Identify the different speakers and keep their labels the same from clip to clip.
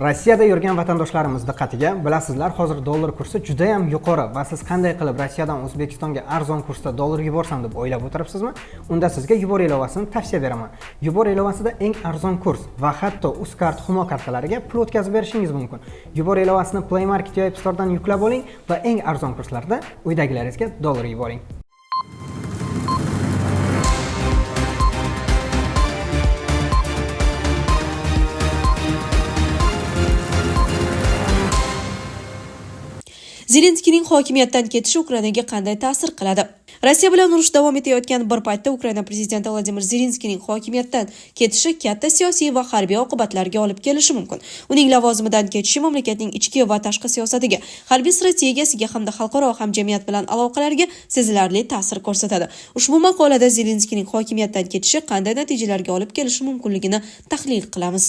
Speaker 1: Rossiyada yurgan vatandoshlarimiz diqqatiga, bilasizlar, hozir dollar kursi juda ham yuqori va siz qanday qilib Rossiyadan O'zbekistonga arzon kursda dollar yuborsam deb o'ylab o'tiribsizmi? Unda sizga Yubor ilovasini tavsiya beraman. Yubor ilovasida eng arzon kurs va hatto Uzcard Humo kartalariga pul o'tkazib berishingiz mumkin. Yubor ilovasini Play Market yoki App Store'dan yuklab oling va eng arzon kurslarda uydagilaringizga dollar yuboring.
Speaker 2: Zelenskiyning hokimiyatdan ketishi Ukrainaga qanday ta'sir qiladi? Rossiya bilan urush davom etayotgan bir paytda Ukraina prezidenti Vladimir Zelenskiyning hokimiyatdan ketishi katta siyosiy va harbiy oqibatlarga olib kelishi mumkin. Uning lavozimidan ketishi mamlakatning ichki va tashqi siyosatiga, harbiy strategiyasiga hamda xalqaro hamjamiyat bilan aloqalarga sezilarli ta'sir ko'rsatadi. Ushbu maqolada Zelenskiyning hokimiyatdan ketishi qanday natijalarga olib kelishi mumkinligini tahlil qilamiz.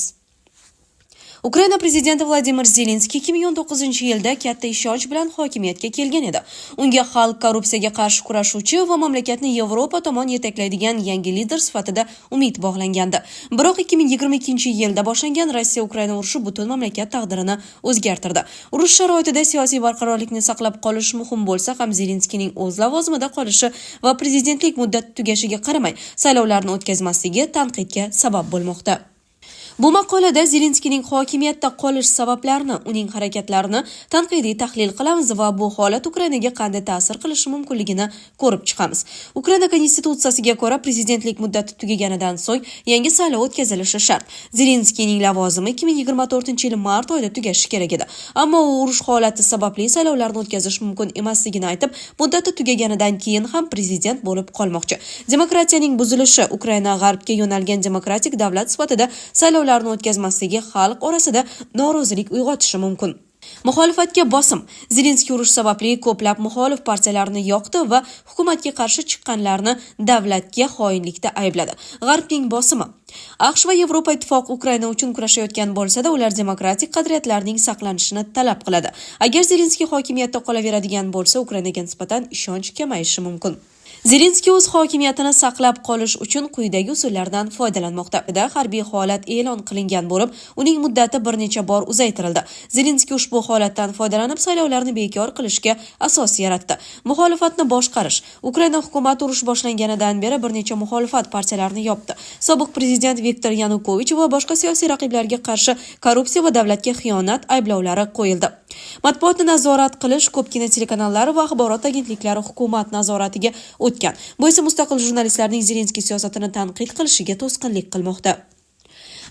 Speaker 2: Ukraina prezidenti Vladimir Zelenskiy 2019-yilda katta ishonch bilan hokimiyatga kelgan edi. Unga xalq korrupsiyaga qarshi kurashuvchi va mamlakatni Yevropa tomon yetaklaydigan yangi lider sifatida umid bog'langandi. Biroq 2022-yilda boshlangan Rossiya-Ukraina urushi butun mamlakat taqdirini o'zgartirdi. Urush sharoitida siyosiy barqarorlikni saqlab qolish muhim bo'lsa ham, Zelenskiyning o'z lavozimida qolishi va prezidentlik muddati tugashiga qaramay saylovlarni o'tkazmasligi tanqidga sabab bo'lmoqda. Bu maqolada Zelenskiyning hokimiyatda qolish sabablarini, uning harakatlarini tanqidiy tahlil qilamiz va bu holat Ukrainaga qanday ta'sir qilishi mumkinligini ko'rib chiqamiz. Ukraina konstitutsiyasiga ko'ra prezidentlik muddati tugaganidan so'ng yangi saylov o'tkazilishi shart. Zelenskiyning lavozimi 2024-yil mart oyida tugashi kerak edi. Ammo u urush holati sababli saylovlarni o'tkazish mumkin emasligini aytib, muddati tugaganidan keyin ham prezident bo'lib qolmoqchi. Demokratiyaning buzilishi Ukraina g'arbga yo'nalgan demokratik davlat sifatida saylovlarni o'tkazmasligi xalq orasida norozilik uyg'otishi mumkin. Muxolifatga bosim. Zelenskiy urush sababli ko'plab muxolif partiyalarni yoqdi va hukumatga qarshi chiqqanlarni davlatga xoinlikda aybladi. G'arbning bosimi. AQSh va Yevropa ittifoqi Ukraina uchun kurashayotgan bo'lsa-da, ular demokratik qadriyatlarning saqlanishini talab qiladi. Agar Zelenskiy hokimiyatda qolaveradigan bo'lsa, Ukrainaga nisbatan ishonch kamayishi mumkin. Zelenskiy o'z hokimiyatini saqlab qolish uchun quyidagi usullardan foydalanmoqda. Harbiy holat e'lon qilingan bo'lib, uning muddati bir necha bor uzaytirildi. Zelenskiy ushbu holatdan foydalanib saylovlarni bekor qilishga asos yaratdi. Muxolifatni boshqarish. Ukraina hukumati urush boshlanganidan beri bir necha muxolifat partiyalarini yopdi. Sobiq prezident Viktor Yanukovich va boshqa siyosiy raqiblarga qarshi korrupsiya va davlatga xiyonat ayblovlari qo'yildi. Matbuotni nazorat qilish ko'pgina telekanallar va axborot agentliklari hukumat nazoratiga o'tgan. Bu esa mustaqil jurnalistlarning Zelenskiy siyosatini tanqid qilishiga to'sqinlik qilmoqda.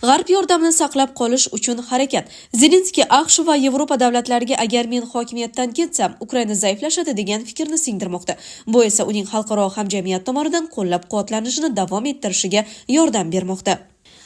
Speaker 2: G'arb yordamini saqlab qolish uchun harakat. Zelenskiy AQSh va Yevropa davlatlariga agar men hokimiyatdan ketsam, Ukraina zaiflashadi degan fikrni singdirmoqda. Bu esa uning xalqaro hamjamiyat tomonidan qo'llab-quvvatlanishini davom ettirishiga yordam bermoqda.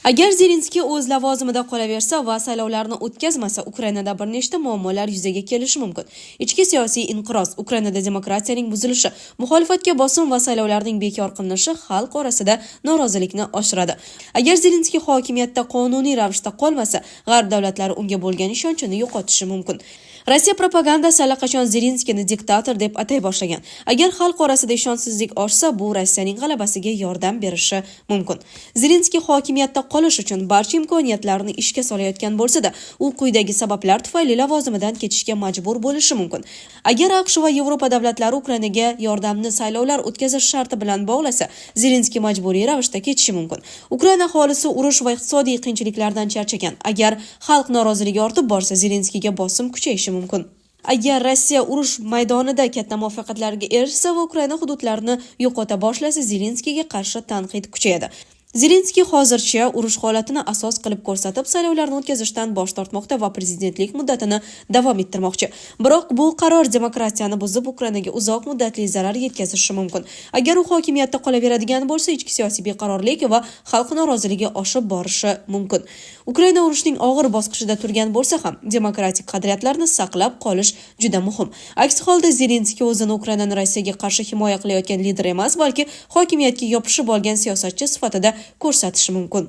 Speaker 2: Agar Zelenskiy o'z lavozimida qolaversa va saylovlarni o'tkazmasa, Ukrainada bir nechta muammolar yuzaga kelishi mumkin. Ichki siyosiy inqiroz, Ukrainada demokratiyaning buzilishi, muxolifatga bosim va saylovlarning bekor qilinishi xalq orasida norozilikni oshiradi. Agar Zelenskiy hokimiyatda qonuniy ravishda qolmasa, g'arb davlatlari unga bo'lgan ishonchini yo'qotishi mumkin. Rossiya propagandasi allaqachon Zelenskiyni diktator deb atay boshlagan. Agar xalq orasida ishonchsizlik oshsa, bu Rossiyaning g'alabasiga yordam berishi mumkin. Zelenskiy hokimiyatda qolish uchun barcha imkoniyatlarni ishga solayotgan bo'lsa-da, u quyidagi sabablar tufayli lavozimidan ketishga majbur bo'lishi mumkin. Agar AQSh va Yevropa davlatlari Ukrainaga yordamni saylovlar o'tkazish sharti bilan bog'lasa, Zelenskiy majburiy ravishda ketishi mumkin. Ukraina aholisi urush va iqtisodiy qiyinchiliklardan charchagan. Agar xalq noroziligi ortib borsa, Zelenskiyga bosim kuchayishi mumkin. Agar Rossiya urush maydonida katta muvaffaqiyatlarga erishsa va Ukraina hududlarini yo'qota boshlasa, Zelenskiyga qarshi tanqid kuchayadi. Zelenskiy hozircha urush holatini asos qilib ko'rsatib, saylovlarni o'tkazishdan bosh tortmoqda va prezidentlik muddatini davom ettirmoqchi. Biroq bu qaror demokratiyani buzib, Ukrainaga uzoq muddatli zarar yetkazishi mumkin. Agar u hokimiyatda qolaveradigan bo'lsa, ichki siyosiy beqarorlik va xalq noroziligi oshib borishi mumkin. Ukraina urushning og'ir bosqichida turgan bo'lsa ham, demokratik qadriyatlarni saqlab qolish juda muhim. Aks holda Zelenskiy o'zini Ukrainani Rossiyaga qarshi himoya qilayotgan lider emas, balki hokimiyatga yopishib olgan siyosatchi sifatida ko'rsatishi mumkin.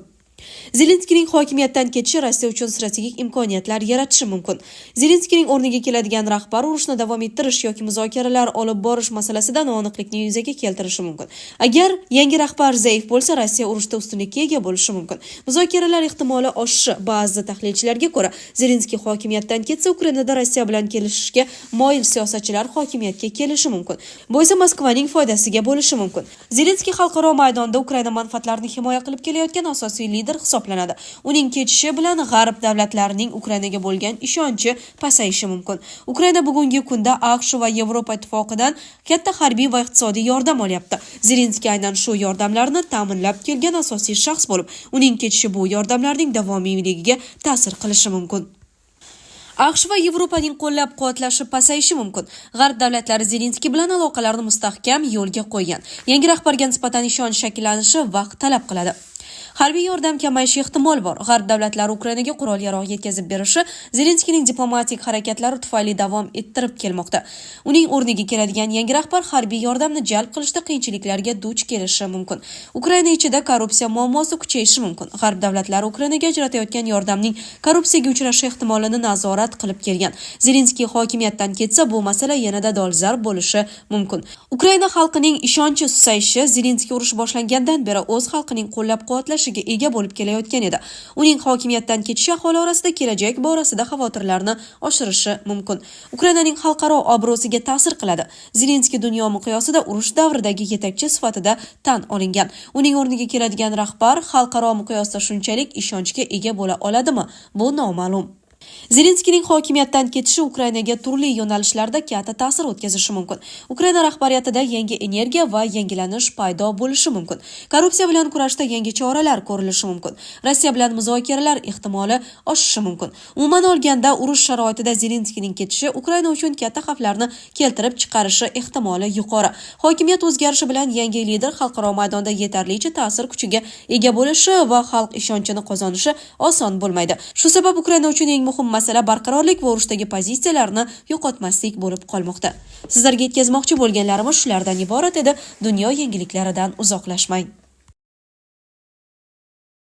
Speaker 2: Zelenskiyning hokimiyatdan ketishi Rossiya uchun strategik imkoniyatlar yaratishi mumkin. Zelenskiyning o'rniga keladigan rahbar urushni davom ettirish yoki muzokaralar olib borish masalasida noaniqlikni yuzaga keltirishi mumkin. Agar yangi rahbar zaif bo'lsa, Rossiya urushda ustunlikka ega bo'lishi mumkin. Muzokaralar ehtimoli oshishi. Ba'zi tahlilchilarga ko'ra, Zelenskiy hokimiyatdan ketsa, Ukrainada Rossiya bilan kelishishga moyil siyosatchilar hokimiyatga kelishi mumkin. Bu esa Moskvaning foydasiga bo'lishi mumkin. Zelenskiy xalqaro maydonda Ukraina manfaatlarini himoya qilib kelayotgan asosiy lider hisoblanadi. Uning ketishi bilan g'arb davlatlarining Ukrainaga bo'lgan ishonchi pasayishi mumkin. Ukraina bugungi kunda AQSh va Yevropa ittifoqidan katta harbiy va iqtisodiy yordam olyapti. Zelenskiy aynan shu yordamlarni ta'minlab kelgan asosiy shaxs bo'lib, uning ketishi bu yordamlarning davomiyligiga ta'sir qilishi mumkin. AQSh va Yevropaning qo'llab-quvvatlashi pasayishi mumkin. G'arb davlatlari Zelenskiy bilan aloqalarni mustahkam yo'lga qo'ygan. Yangi rahbarga nisbatan ishonch shakllanishi vaqt talab qiladi. Harbiy yordam kamayishi ehtimol bor. G'arb davlatlari Ukrainaga qurol-yarog' yetkazib berishi Zelenskiyning diplomatik harakatlari tufayli davom ettirib kelmoqda. Uning o'rniga keladigan yangi rahbar harbiy yordamni jalb qilishda qiyinchiliklarga duch kelishi mumkin. Ukraina ichida korrupsiya muammosi kuchayishi mumkin. G'arb davlatlari Ukrainaga ajratayotgan yordamning korrupsiyaga uchrashi ehtimolini nazorat qilib kelgan. Zelenskiy hokimiyatdan ketsa, bu masala yanada dolzarb bo'lishi mumkin. Ukraina xalqining ishonchi susayishi Zelenskiy urush boshlangandan beri o'z xalqining qo'llab-quvvatlashi ega bo'lib kelayotgan edi. Uning hokimiyatdan ketishi aholi orasida kelajak borasida xavotirlarni oshirishi mumkin. Ukrainaning xalqaro obro'siga ta'sir qiladi. Zelenskiy dunyo miqyosida urush davridagi yetakchi sifatida tan olingan. Uning o'rniga keladigan rahbar xalqaro miqyosda shunchalik ishonchga ega bo'la oladimi? Bu noma'lum. Zelenskiyning hokimiyatdan ketishi Ukrainaga turli yo'nalishlarda katta ta'sir o'tkazishi mumkin. Ukraina rahbariyatida yangi energiya va yangilanish paydo bo'lishi mumkin. Korrupsiya bilan kurashda yangi choralar ko'rilishi mumkin. Rossiya bilan muzokaralar ehtimoli oshishi mumkin. Umuman olganda, urush sharoitida Zelenskiyning ketishi Ukraina uchun katta xavflarni keltirib chiqarishi ehtimoli yuqori. Hokimiyat o'zgarishi bilan yangi lider xalqaro maydonda yetarlicha ta'sir kuchiga ega bo'lishi va xalq ishonchini qozonishi oson bo'lmaydi. Shu sabab Ukraina uchun eng muhim masala barqarorlik va urushdagi pozitsiyalarni yo'qotmaslik bo'lib qolmoqda. Sizlarga yetkazmoqchi bo'lganlarimiz shulardan iborat edi. Dunyo yangiliklaridan uzoqlashmang.